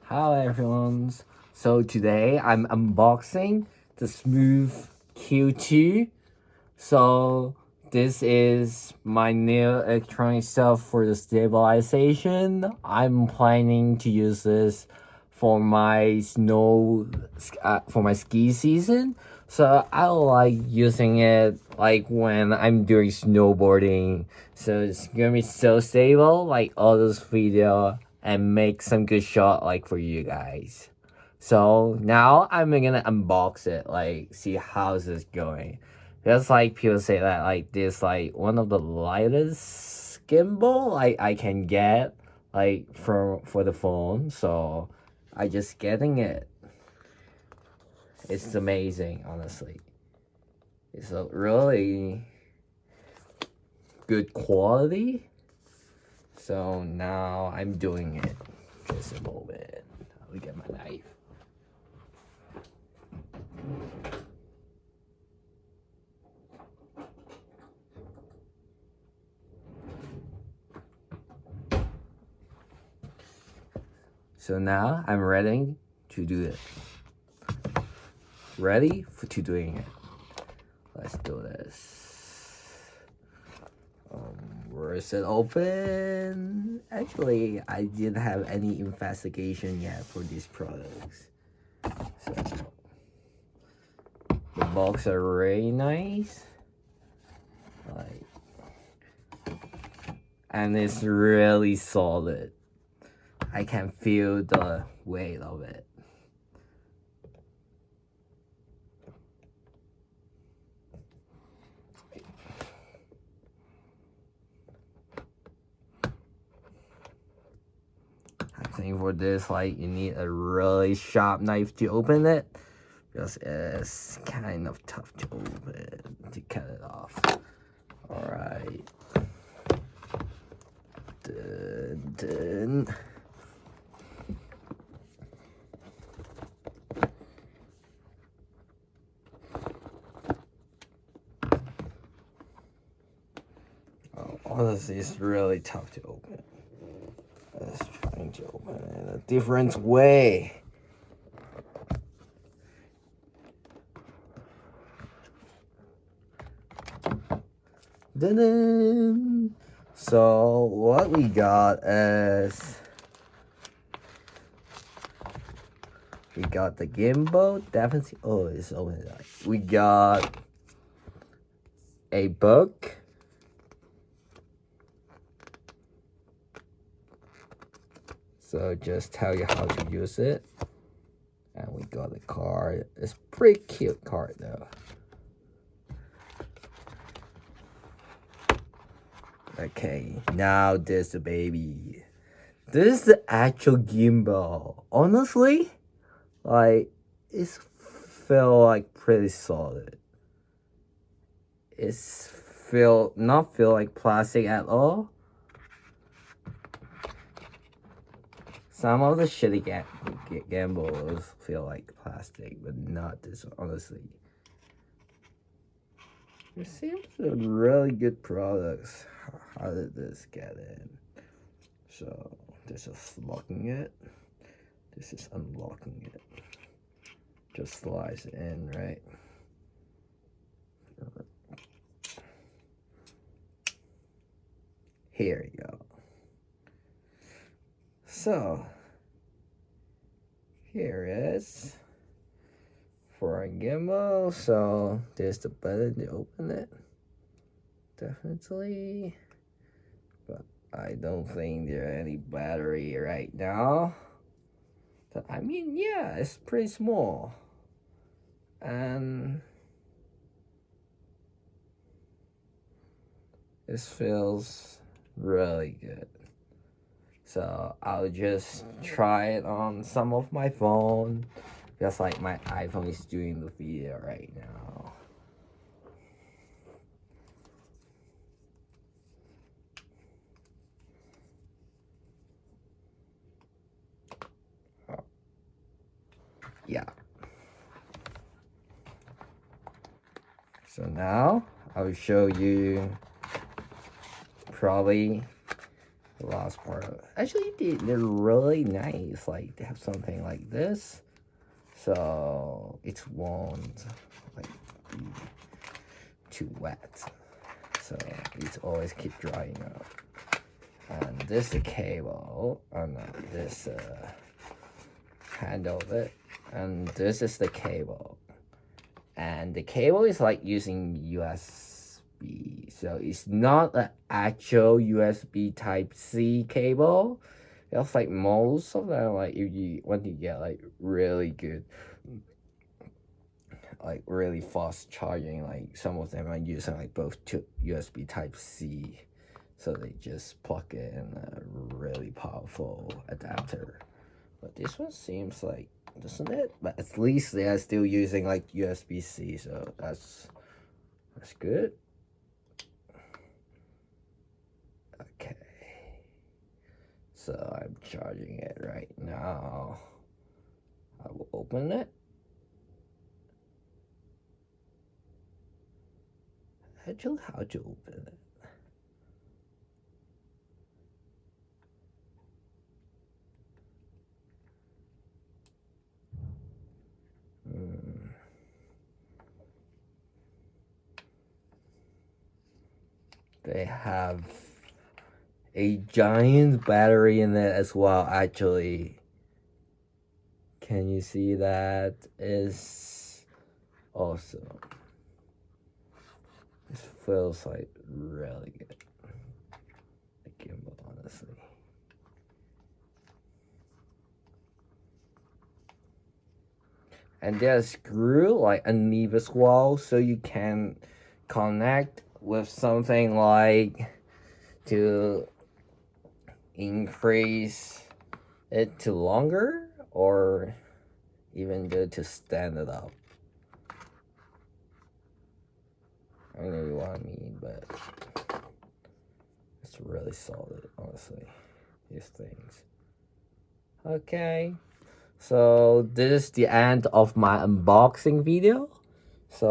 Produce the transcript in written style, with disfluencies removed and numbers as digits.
Hi everyone. So today I'm unboxing the Smooth Q2. So this is my new electronic stuff for the stabilization. I'm planning to use this for my for my ski season. So I like using it like when I'm doing snowboarding. So it's gonna be so stable, like all those video and make some good shot like for you guys. So now I'm gonna unbox it, like see how's this going. Just like people say that like this like one of the lightest gimbal I can get like for the phone. So I just getting it. It's amazing, honestly. It's a really good quality. So now I'm doing it. Just a moment. I'll get my knife. So now I'm ready to do it. To doing it. Let's do this. Where is it open? Actually, I didn't have any investigation yet for these products. So the box are really nice. And it's really solid. I can feel the weight of it. I think for this, like, you need a really sharp knife to open it, because it's kind of tough to open, to cut it off. Alright. Dun. Oh, honestly, it's really tough to open. Let's trying to open it in a different way. Dun-dun. So what we got is we got the gimbal, definitely. Oh, it's open. We got a book. So just tell you how to use it. And we got a card. It's pretty cute card though. Okay, now this the baby. This is the actual gimbal. Honestly, like it's feel like pretty solid. It's not feel like plastic at all. Some of the shitty gimbals feel like plastic, but not this one, honestly. It seems a really good products. How did this get in? So this is locking it. This is unlocking it. Just slides it in, right? Here you go. So here is for a gimbal. So there's the button to open it. Definitely. But I don't think there's any battery right now. But I mean, yeah, it's pretty small. And this feels really good. So I'll just try it on some of my phone. Just like my iPhone is doing the video right now. Yeah. So now I'll show you probably the last part of it. Actually, they're really nice. Like, they have something like this, so it won't like be too wet. So it always keep drying up. And this is the cable, and this handle of it, and this is the cable. And the cable is like using USB, so it's not an actual USB Type C cable. It's like most of them, like if you want to get like really good, like really fast charging, like some of them are using like both USB Type C, so they just plug it in a really powerful adapter. But this one seems like, doesn't it? But at least they are still using like USB-C, so that's good. Okay, so I'm charging it right now. I will open it. Actually, how to open it? They have a giant battery in it as well, actually. Can you see that? Is awesome. This feels like really good. The gimbal, honestly. And there's a screw like underneath as well, so you can connect with something like to increase it to longer, or even good to stand it up. I know what I mean, but it's really solid, honestly, these things. Okay, so this is the end of my unboxing video. So